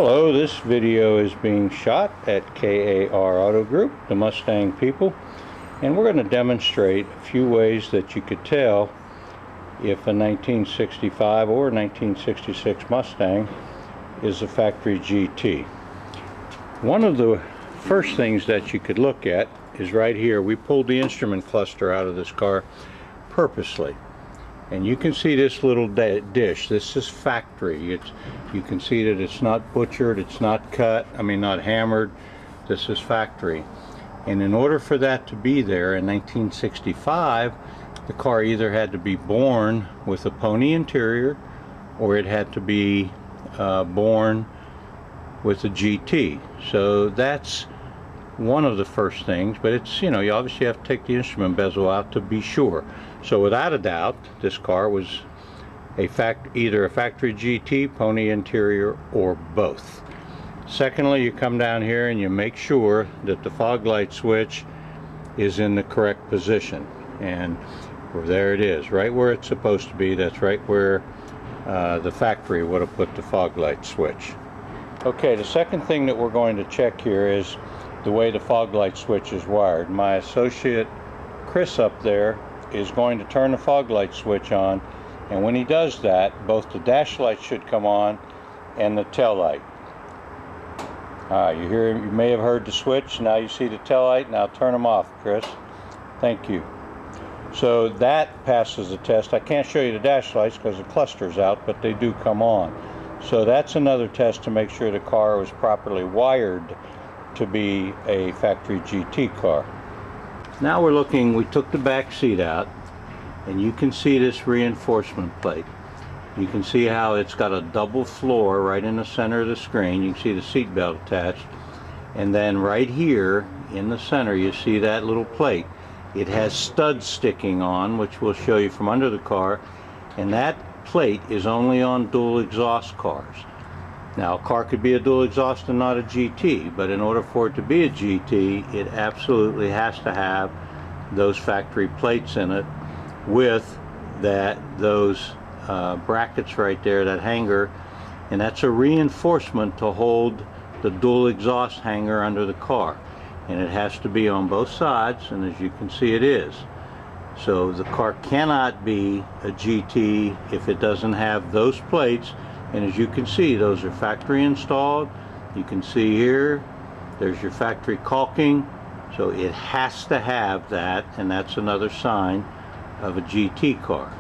Hello, this video is being shot at KAR Auto Group, the Mustang people, and we're going to demonstrate a few ways that you could tell if a 1965 or 1966 Mustang is a factory GT. One of the first things that you could look at is right here. We pulled the instrument cluster out of this car purposely. And you can see this little dish. This is factory. You can see that it's not butchered, it's not cut, not hammered. This is factory. And in order for that to be there in 1965, the car either had to be born with a pony interior or it had to be born with a GT. So that's one of the first things, but it's, you obviously have to take the instrument bezel out to be sure. So without a doubt, this car was either a factory GT, pony interior, or both. Secondly, you come down here and you make sure that the fog light switch is in the correct position. And there it is, right where it's supposed to be. That's right where the factory would have put the fog light switch. Okay, the second thing that we're going to check here is the way the fog light switch is wired. My associate Chris up there is going to turn the fog light switch on, and when he does that, both the dash light should come on and the tail light. You may have heard the switch. Now you see the tail light. Now turn them off, Chris. Thank you. So that passes the test. I can't show you the dash lights because the cluster's out, but they do come on. So that's another test to make sure the car was properly wired to be a factory GT car. Now we took the back seat out, and you can see this reinforcement plate. You can see how it's got a double floor right in the center of the screen. You can see the seat belt attached, and then right here in the center you see that little plate. It has studs sticking on, which we'll show you from under the car, and that plate is only on dual exhaust cars. Now, a car could be a dual exhaust and not a GT, but in order for it to be a GT, it absolutely has to have those factory plates in it with those brackets right there, that hanger, and that's a reinforcement to hold the dual exhaust hanger under the car. And it has to be on both sides, and as you can see, it is. So the car cannot be a GT if it doesn't have those plates. And as you can see, those are factory installed. You can see here, there's your factory caulking. So it has to have that, and that's another sign of a GT car.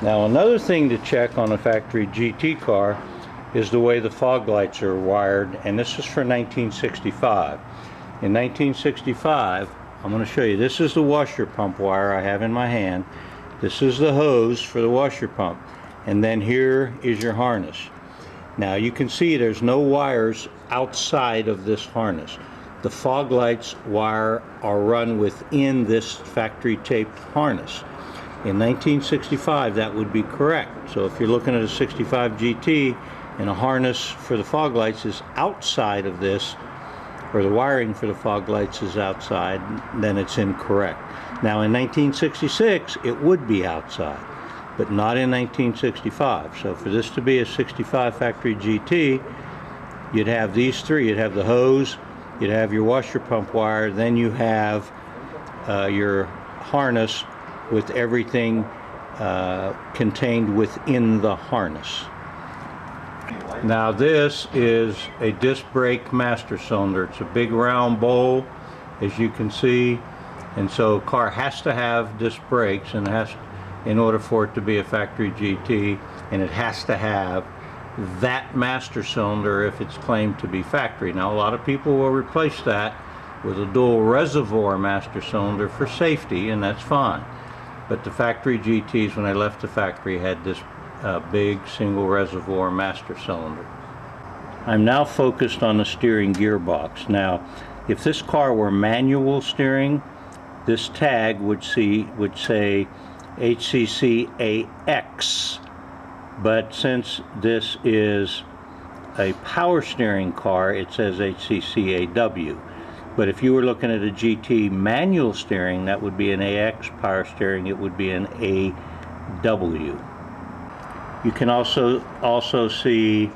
Now, another thing to check on a factory GT car is the way the fog lights are wired, and this is for 1965. In 1965, I'm going to show you, this is the washer pump wire I have in my hand. This is the hose for the washer pump. And then here is your harness. Now you can see there's no wires outside of this harness. The fog lights wire are run within this factory taped harness. In 1965 that would be correct. So if you're looking at a 65 GT and a harness for the fog lights is outside of this, or the wiring for the fog lights is outside, then it's incorrect. Now in 1966 it would be outside, but not in 1965. So for this to be a 65 factory GT, you'd have these three. You'd have the hose, you'd have your washer pump wire, then you have your harness with everything contained within the harness. Now this is a disc brake master cylinder. It's a big round bowl, as you can see, and so a car has to have disc brakes, and in order for it to be a factory GT, and it has to have that master cylinder if it's claimed to be factory. Now a lot of people will replace that with a dual reservoir master cylinder for safety, and that's fine. But the factory GTs, when they left the factory, had this big single reservoir master cylinder. I'm now focused on the steering gearbox. Now if this car were manual steering, this tag would say HCCAX, but since this is a power steering car, it says HCCAW. But if you were looking at a GT manual steering, that would be an AX. Power steering, it would be an AW. You can also see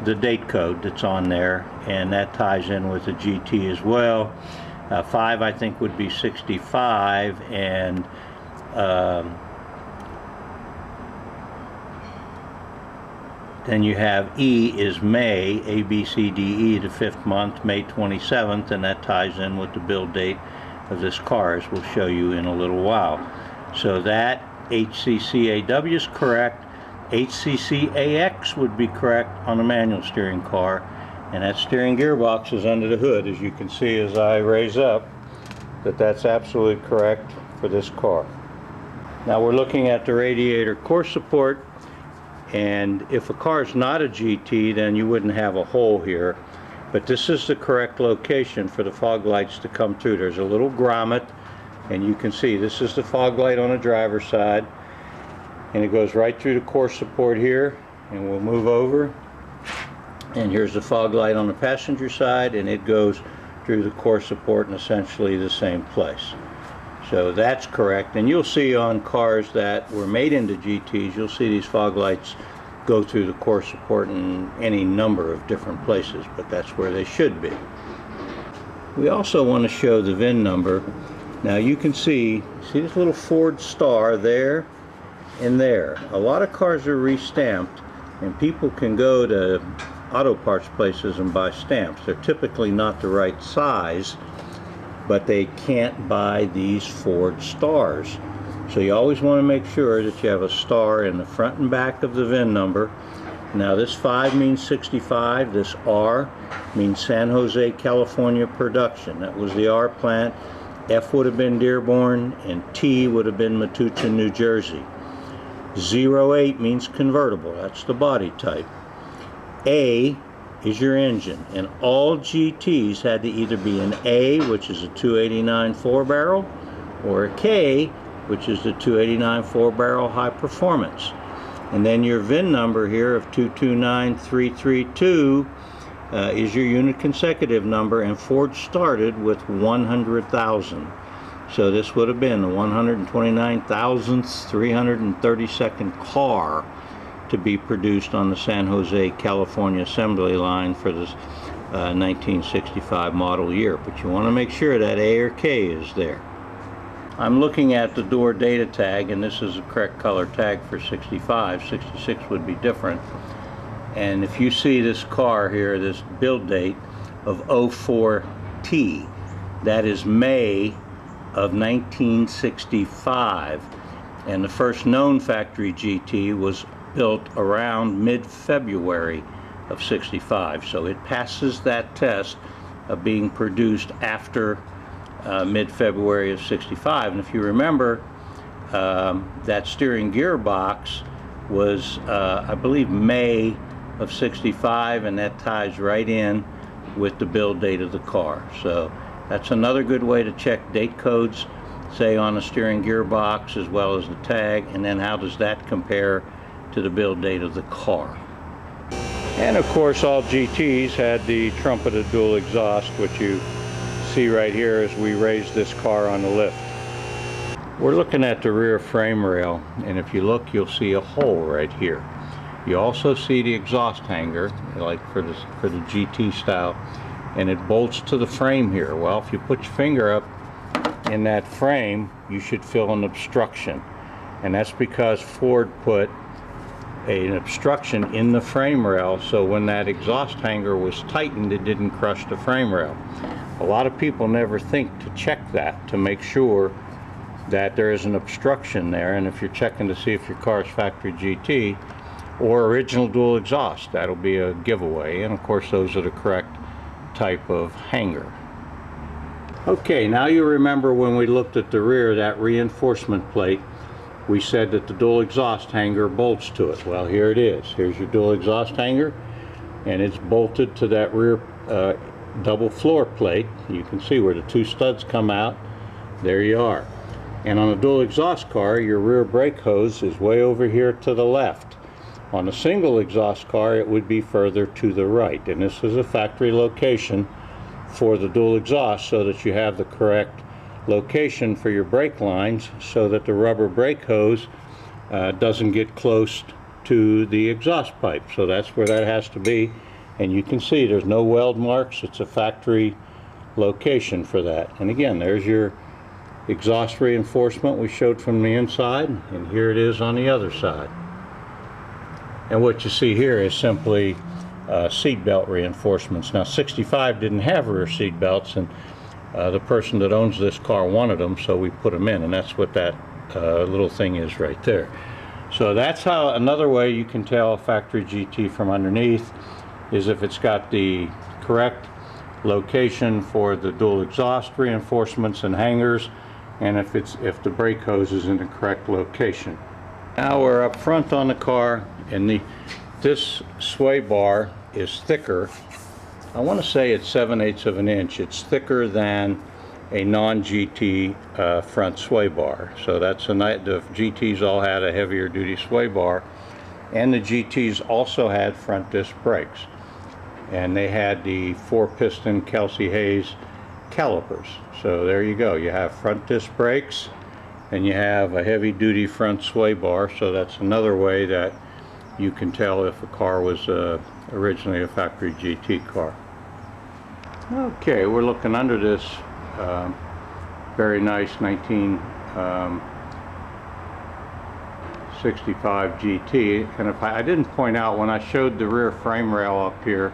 the date code that's on there, and that ties in with the GT as well. 5 I think would be 65, and then you have E is May, A, B, C, D, E, the 5th month, May 27th, and that ties in with the build date of this car, as we'll show you in a little while. So that HCCAW is correct. HCCAX would be correct on a manual steering car, and that steering gearbox is under the hood, as you can see as I raise up, that's absolutely correct for this car. Now we're looking at the radiator core support. And if a car is not a GT, then you wouldn't have a hole here. But this is the correct location for the fog lights to come through. There's a little grommet, and you can see this is the fog light on the driver's side. And it goes right through the core support here. And we'll move over. And here's the fog light on the passenger side, and it goes through the core support in essentially the same place. So that's correct, and you'll see on cars that were made into GTs, you'll see these fog lights go through the core support in any number of different places, but that's where they should be. We also want to show the VIN number. Now you can see this little Ford star there and there. A lot of cars are re-stamped, and people can go to auto parts places and buy stamps. They're typically not the right size, but they can't buy these Ford stars. So you always want to make sure that you have a star in the front and back of the VIN number. Now this 5 means 65, this R means San Jose, California production. That was the R plant. F would have been Dearborn, and T would have been Metuchen, New Jersey. 08 means convertible, that's the body type. A is your engine, and all GTs had to either be an A, which is a 289 4-barrel, or a K, which is the 289 4-barrel high performance. And then your VIN number here of 229332 is your unit consecutive number, and Ford started with 100,000. So this would have been the 129,000th 332nd car to be produced on the San Jose, California assembly line for this 1965 model year. But you want to make sure that A or K is there. I'm looking at the door data tag, and this is the correct color tag for 65. 66 would be different. And if you see this car here, this build date of 04T, that is May of 1965. And the first known factory GT was built around mid-February of 65, so it passes that test of being produced after mid-February of 65. And if you remember, that steering gearbox was I believe May of 65, and that ties right in with the build date of the car. So that's another good way to check date codes, say on a steering gearbox as well as the tag, and then how does that compare to the build date of the car. And of course all GTs had the trumpeted dual exhaust, which you see right here as we raise this car on the lift. We're looking at the rear frame rail, and if you look you'll see a hole right here. You also see the exhaust hanger, like for the GT style, and it bolts to the frame here. Well, if you put your finger up in that frame, you should feel an obstruction, and that's because Ford put an obstruction in the frame rail, so when that exhaust hanger was tightened, it didn't crush the frame rail. A lot of people never think to check that to make sure that there is an obstruction there, and if you're checking to see if your car is factory GT or original dual exhaust, that'll be a giveaway. And of course those are the correct type of hanger. Okay, now you remember when we looked at the rear, that reinforcement plate, we said that the dual exhaust hanger bolts to it. Well, here it is. Here's your dual exhaust hanger, and it's bolted to that rear double floor plate. You can see where the two studs come out. There you are. And on a dual exhaust car, your rear brake hose is way over here to the left. On a single exhaust car, it would be further to the right. And this is a factory location for the dual exhaust, so that you have the correct location for your brake lines, so that the rubber brake hose doesn't get close to the exhaust pipe. So that's where that has to be. And you can see there's no weld marks. It's a factory location for that. And again, there's your exhaust reinforcement we showed from the inside, and here it is on the other side. And what you see here is simply seat belt reinforcements. Now 65 didn't have rear seat belts, and the person that owns this car wanted them, so we put them in, and that's what that little thing is right there. So that's how another way you can tell a factory GT from underneath is if it's got the correct location for the dual exhaust reinforcements and hangers, and if the brake hose is in the correct location. Now we're up front on the car, and this sway bar is thicker. I want to say it's 7/8 of an inch. It's thicker than a non-GT front sway bar. So that's the GTs all had a heavier duty sway bar, and the GTs also had front disc brakes, and they had the 4-piston Kelsey Hayes calipers. So there you go. You have front disc brakes, and you have a heavy duty front sway bar. So that's another way that you can tell if a car was originally a factory GT car. Okay, we're looking under this very nice 1965 GT, and if I didn't point out when I showed the rear frame rail up here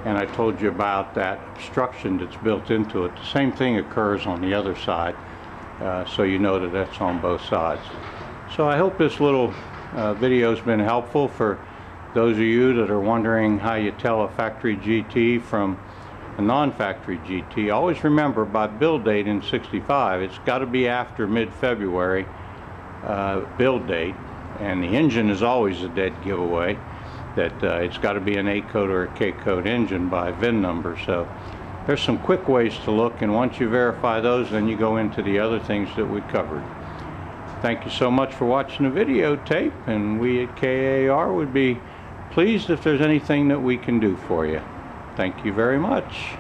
and I told you about that obstruction that's built into it, the same thing occurs on the other side, so you know that that's on both sides. So I hope this little video has been helpful for those of you that are wondering how you tell a factory GT from a non-factory GT. Always remember, by build date in 65, it's got to be after mid-February build date, and the engine is always a dead giveaway, that it's got to be an A code or a K code engine by VIN number. So there's some quick ways to look, and once you verify those, then you go into the other things that we covered. Thank you so much for watching the videotape, and we at KAR would be pleased if there's anything that we can do for you. Thank you very much.